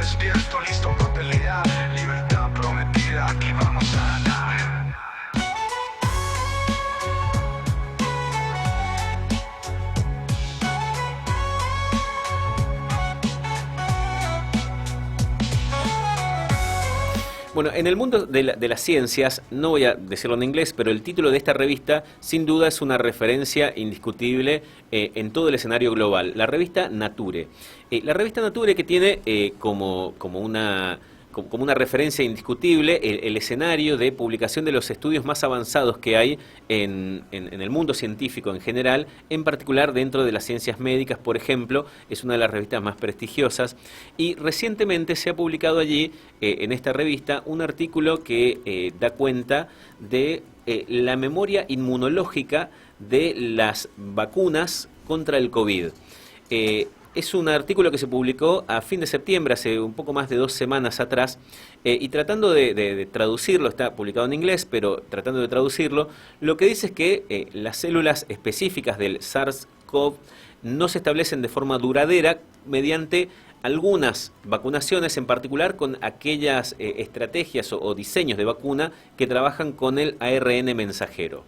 despierto, listo para pelear. Libertad prometida, aquí vamos a ganar. Bueno, en el mundo de las ciencias, no voy a decirlo en inglés, pero el título de esta revista sin duda es una referencia indiscutible en todo el escenario global. La revista Nature. La revista Nature que tiene como una referencia indiscutible el escenario de publicación de los estudios más avanzados que hay en el mundo científico en general, en particular dentro de las ciencias médicas, por ejemplo, es una de las revistas más prestigiosas, y recientemente se ha publicado allí, en esta revista, un artículo que da cuenta de la memoria inmunológica de las vacunas contra el COVID. Es un artículo que se publicó a fin de septiembre, hace un poco más de 2 semanas atrás, y tratando de traducirlo, está publicado en inglés, pero tratando de traducirlo, lo que dice es que las células específicas del SARS-CoV no se establecen de forma duradera mediante algunas vacunaciones, en particular con aquellas estrategias o diseños de vacuna que trabajan con el ARN mensajero.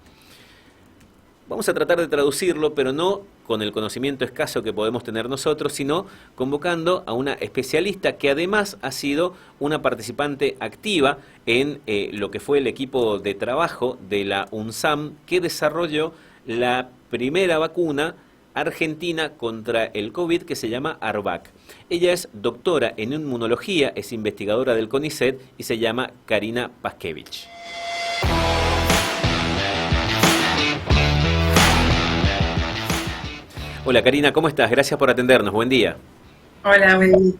Vamos a tratar de traducirlo, pero no con el conocimiento escaso que podemos tener nosotros, sino convocando a una especialista que además ha sido una participante activa en lo que fue el equipo de trabajo de la UNSAM, que desarrolló la primera vacuna argentina contra el COVID, que se llama ARVAC. Ella es doctora en inmunología, es investigadora del CONICET y se llama Karina Paskevich. Hola Karina, ¿cómo estás? Gracias por atendernos, buen día. Hola, buen día.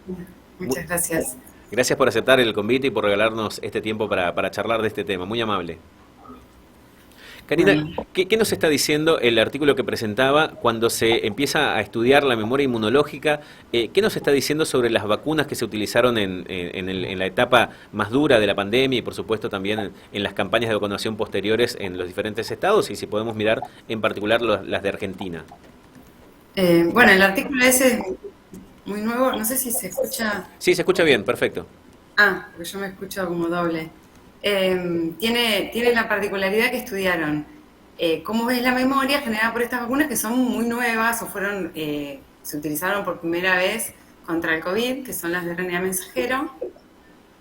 Muchas gracias. Gracias por aceptar el convite y por regalarnos este tiempo para charlar de este tema, muy amable. Karina, Bueno, ¿qué nos está diciendo el artículo que presentaba cuando se empieza a estudiar la memoria inmunológica? ¿Qué nos está diciendo sobre las vacunas que se utilizaron en la etapa más dura de la pandemia y por supuesto también en las campañas de vacunación posteriores en los diferentes estados y si podemos mirar en particular las de Argentina? bueno, el artículo ese es muy nuevo, no sé si se escucha. Sí, se escucha bien, perfecto. Porque yo me escucho como doble. Tiene la particularidad que estudiaron cómo es la memoria generada por estas vacunas que son muy nuevas o se utilizaron por primera vez contra el COVID, que son las de RNA mensajero.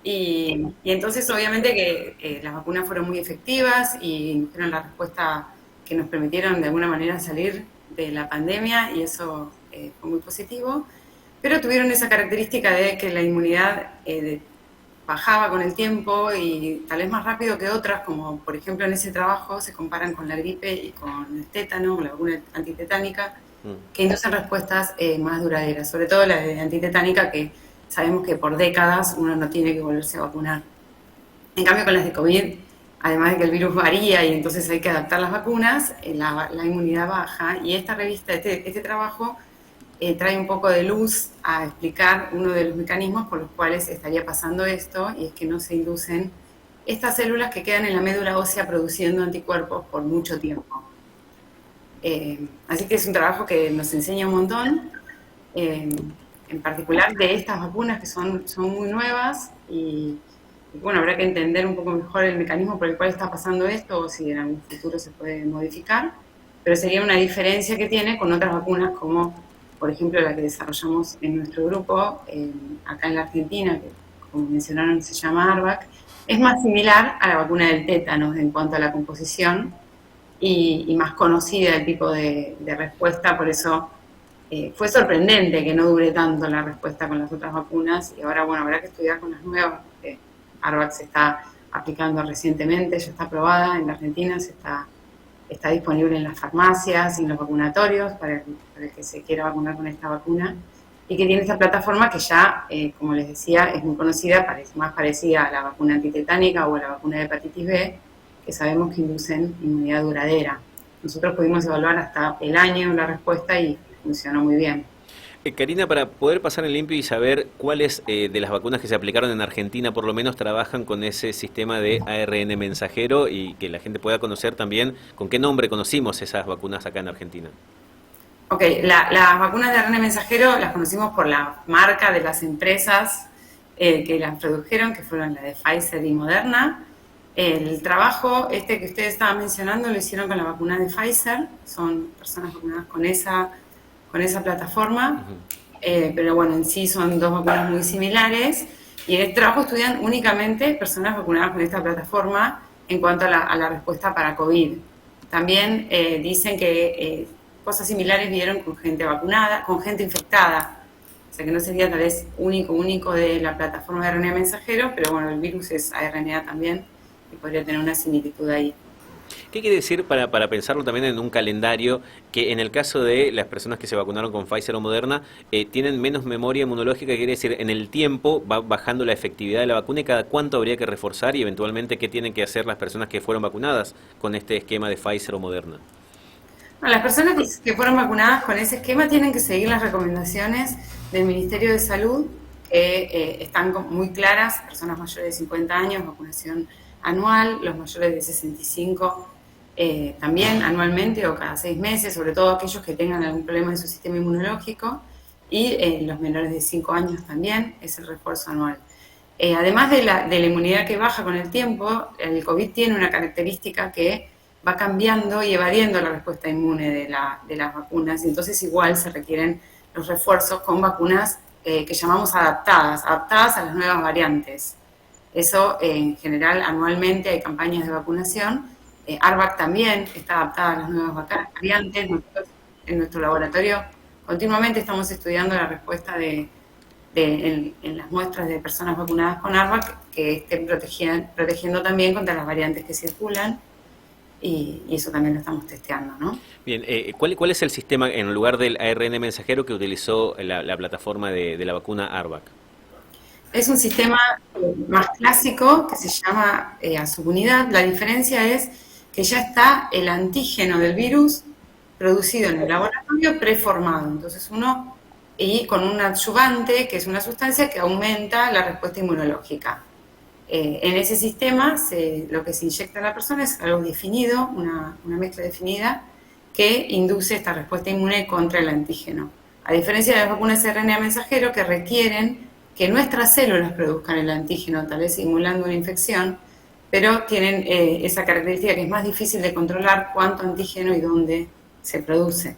Y entonces obviamente que las vacunas fueron muy efectivas y fueron la respuesta que nos permitieron de alguna manera salir de la pandemia y eso fue muy positivo, pero tuvieron esa característica de que la inmunidad bajaba con el tiempo y tal vez más rápido que otras, como por ejemplo en ese trabajo se comparan con la gripe y con el tétano, con la vacuna antitetánica, que inducen respuestas más duraderas, sobre todo la de antitetánica, que sabemos que por décadas uno no tiene que volverse a vacunar. En cambio con las de COVID, además de que el virus varía y entonces hay que adaptar las vacunas, la inmunidad baja y esta revista, este trabajo, trae un poco de luz a explicar uno de los mecanismos por los cuales estaría pasando esto, y es que no se inducen estas células que quedan en la médula ósea produciendo anticuerpos por mucho tiempo. Así que es un trabajo que nos enseña un montón, en particular de estas vacunas que son muy nuevas y bueno, habrá que entender un poco mejor el mecanismo por el cual está pasando esto o si en algún futuro se puede modificar, pero sería una diferencia que tiene con otras vacunas como, por ejemplo, la que desarrollamos en nuestro grupo, acá en la Argentina, que como mencionaron se llama ARVAC, es más similar a la vacuna del tétano en cuanto a la composición y más conocida el tipo de respuesta, por eso fue sorprendente que no dure tanto la respuesta con las otras vacunas y ahora, bueno, habrá que estudiar con las nuevas. ARVAC se está aplicando recientemente, ya está aprobada en la Argentina, está disponible en las farmacias y en los vacunatorios para el que se quiera vacunar con esta vacuna y que tiene esta plataforma que ya, como les decía, es muy conocida, más parecida a la vacuna antitetánica o a la vacuna de hepatitis B, que sabemos que inducen inmunidad duradera. Nosotros pudimos evaluar hasta el año la respuesta y funcionó muy bien. Karina, para poder pasar en limpio y saber cuáles de las vacunas que se aplicaron en Argentina por lo menos trabajan con ese sistema de ARN mensajero y que la gente pueda conocer también con qué nombre conocimos esas vacunas acá en Argentina. Ok, las vacunas de ARN mensajero las conocimos por la marca de las empresas que las produjeron, que fueron la de Pfizer y Moderna. El trabajo que ustedes estaban mencionando lo hicieron con la vacuna de Pfizer, son personas vacunadas con esa plataforma, pero bueno, en sí son dos vacunas muy similares, y en este trabajo estudian únicamente personas vacunadas con esta plataforma en cuanto a la respuesta para COVID. También dicen que cosas similares vieron con gente vacunada, con gente infectada, o sea que no sería tal vez único de la plataforma de RNA mensajero, pero bueno, el virus es ARNA también, y podría tener una similitud ahí. ¿Qué quiere decir para pensarlo también en un calendario que en el caso de las personas que se vacunaron con Pfizer o Moderna tienen menos memoria inmunológica? Quiere decir, en el tiempo va bajando la efectividad de la vacuna y cada cuánto habría que reforzar y eventualmente qué tienen que hacer las personas que fueron vacunadas con este esquema de Pfizer o Moderna. Bueno, las personas que fueron vacunadas con ese esquema tienen que seguir las recomendaciones del Ministerio de Salud, que están muy claras: personas mayores de 50 años, vacunación anual, los mayores de 65 también anualmente o cada 6 meses, sobre todo aquellos que tengan algún problema en su sistema inmunológico, y los menores de 5 años también es el refuerzo anual. Además de la inmunidad que baja con el tiempo, el COVID tiene una característica que va cambiando y evadiendo la respuesta inmune de las vacunas, y entonces igual se requieren los refuerzos con vacunas que llamamos adaptadas a las nuevas variantes. Eso, en general, anualmente hay campañas de vacunación. ARVAC también está adaptada a las nuevas variantes. Nosotros, en nuestro laboratorio, continuamente estamos estudiando la respuesta en las muestras de personas vacunadas con ARVAC, que estén protegiendo también contra las variantes que circulan, y eso también lo estamos testeando, ¿no? Bien, ¿cuál es el sistema en lugar del ARN mensajero que utilizó la plataforma de la vacuna ARVAC? Es un sistema más clásico que se llama a subunidad. La diferencia es que ya está el antígeno del virus producido en el laboratorio preformado. Entonces y con un adyuvante, que es una sustancia que aumenta la respuesta inmunológica. En ese sistema lo que se inyecta a la persona es algo definido, una mezcla definida, que induce esta respuesta inmune contra el antígeno. A diferencia de las vacunas RNA mensajero, que requieren que nuestras células produzcan el antígeno, tal vez simulando una infección, pero tienen esa característica que es más difícil de controlar cuánto antígeno y dónde se produce.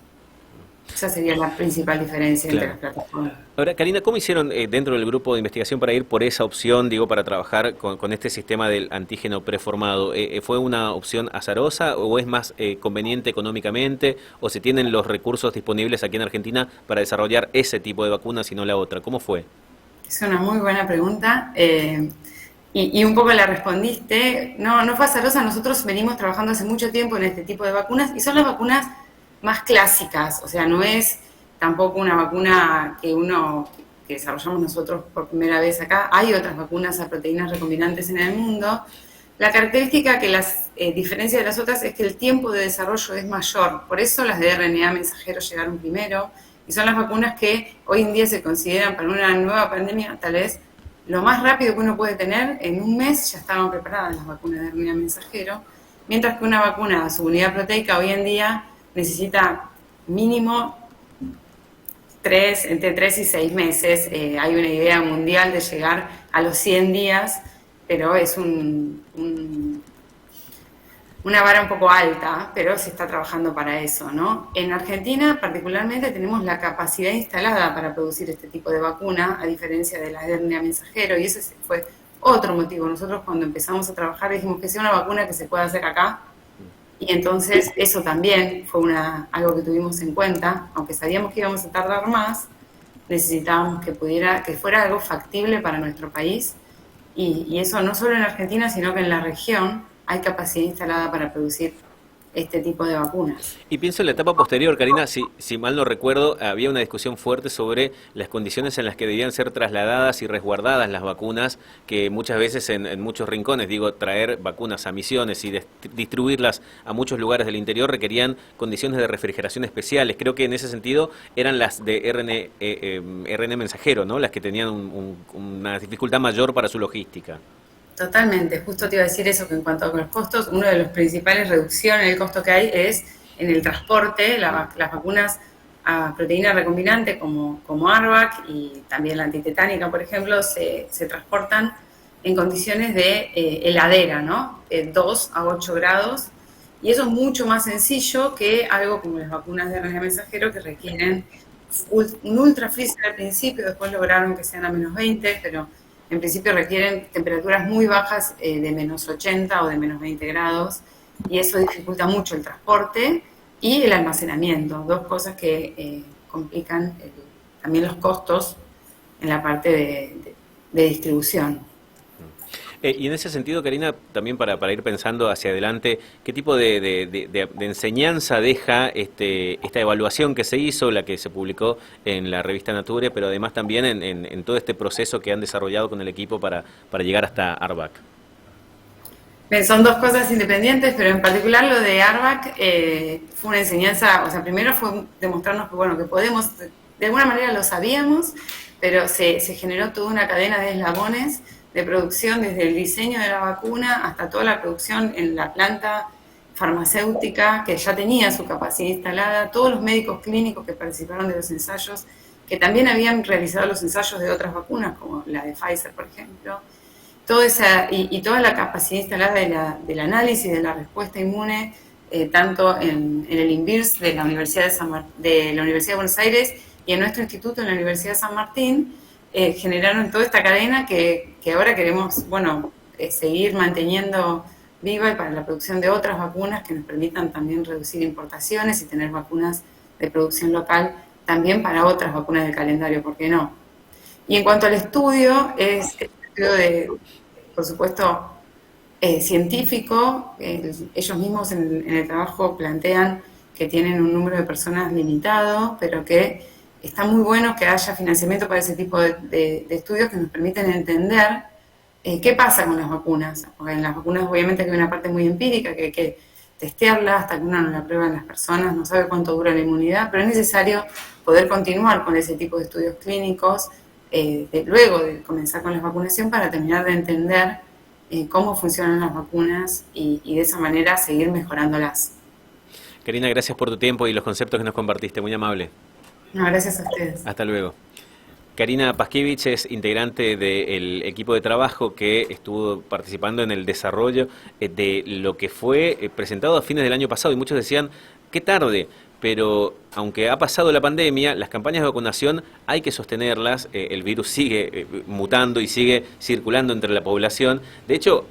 Esa sería la principal diferencia entre las plataformas. Ahora, Karina, ¿cómo hicieron dentro del grupo de investigación para ir por esa opción, digo, para trabajar con este sistema del antígeno preformado? ¿Fue una opción azarosa o es más conveniente económicamente? ¿O se tienen los recursos disponibles aquí en Argentina para desarrollar ese tipo de vacunas y no la otra? ¿Cómo fue? Es una muy buena pregunta y un poco la respondiste. No fue azarosa. Nosotros venimos trabajando hace mucho tiempo en este tipo de vacunas y son las vacunas más clásicas, o sea, no es tampoco una vacuna que desarrollamos nosotros por primera vez acá. Hay otras vacunas a proteínas recombinantes en el mundo. La característica que las diferencia de las otras es que el tiempo de desarrollo es mayor, por eso las de RNA mensajero llegaron primero, y son las vacunas que hoy en día se consideran para una nueva pandemia, tal vez lo más rápido que uno puede tener. En un mes ya estaban preparadas las vacunas de RNA mensajero, mientras que una vacuna a subunidad proteica hoy en día necesita mínimo entre 3 y 6 meses. Hay una idea mundial de llegar a los 100 días, pero es una vara un poco alta, pero se está trabajando para eso, ¿no? En Argentina, particularmente, tenemos la capacidad instalada para producir este tipo de vacuna, a diferencia de la de RNA mensajero, y ese fue otro motivo. Nosotros, cuando empezamos a trabajar, dijimos que sea una vacuna que se pueda hacer acá, y entonces eso también fue algo que tuvimos en cuenta. Aunque sabíamos que íbamos a tardar más, necesitábamos que fuera algo factible para nuestro país, y eso no solo en Argentina, sino que en la región hay capacidad instalada para producir este tipo de vacunas. Y pienso en la etapa posterior, Karina, si mal no recuerdo, había una discusión fuerte sobre las condiciones en las que debían ser trasladadas y resguardadas las vacunas, que muchas veces en muchos rincones, traer vacunas a Misiones y distribuirlas a muchos lugares del interior requerían condiciones de refrigeración especiales. Creo que en ese sentido eran las de RNA mensajero, ¿no? Las que tenían una dificultad mayor para su logística. Totalmente, justo te iba a decir eso, que en cuanto a los costos, una de las principales reducciones en el costo que hay es en el transporte. Las vacunas a proteína recombinante como ARVAC y también la antitetánica, por ejemplo, se transportan en condiciones de heladera, ¿no? De 2 a 8 grados. Y eso es mucho más sencillo que algo como las vacunas de RNA mensajero que requieren un ultra freezer al principio, después lograron que sean a -20, pero en principio requieren temperaturas muy bajas de -80 o de -20 grados, y eso dificulta mucho el transporte y el almacenamiento, dos cosas que complican también los costos en la parte de distribución. Y en ese sentido, Karina, también para ir pensando hacia adelante, ¿qué tipo de enseñanza deja esta evaluación que se hizo, la que se publicó en la revista Nature, pero además también en todo este proceso que han desarrollado con el equipo para llegar hasta ARVAC? Bien, son dos cosas independientes, pero en particular lo de ARVAC fue una enseñanza, o sea, primero fue demostrarnos que, bueno, que podemos, de alguna manera lo sabíamos, pero se generó toda una cadena de eslabones de producción, desde el diseño de la vacuna hasta toda la producción en la planta farmacéutica, que ya tenía su capacidad instalada, todos los médicos clínicos que participaron de los ensayos, que también habían realizado los ensayos de otras vacunas, como la de Pfizer, por ejemplo, toda esa, y toda la capacidad instalada del análisis de la respuesta inmune, tanto en el INVIRS de la Universidad de Buenos Aires y en nuestro instituto en la Universidad de San Martín, generaron toda esta cadena que ahora queremos, bueno, seguir manteniendo viva, y para la producción de otras vacunas que nos permitan también reducir importaciones y tener vacunas de producción local también para otras vacunas del calendario, ¿por qué no? Y en cuanto al estudio, es un estudio por supuesto, científico. Ellos mismos en el trabajo plantean que tienen un número de personas limitado, pero que está muy bueno que haya financiamiento para ese tipo de estudios que nos permiten entender qué pasa con las vacunas. Porque en las vacunas obviamente hay una parte muy empírica que hay que testearla hasta que uno no la prueba en las personas, no sabe cuánto dura la inmunidad, pero es necesario poder continuar con ese tipo de estudios clínicos luego de comenzar con la vacunación, para terminar de entender cómo funcionan las vacunas y de esa manera seguir mejorándolas. Karina, gracias por tu tiempo y los conceptos que nos compartiste, muy amable. No, gracias a ustedes. Hasta luego. Karina Paskiewicz es integrante del equipo de trabajo que estuvo participando en el desarrollo de lo que fue presentado a fines del año pasado, y muchos decían, qué tarde, pero aunque ha pasado la pandemia, las campañas de vacunación hay que sostenerlas, el virus sigue mutando y sigue circulando entre la población. De hecho,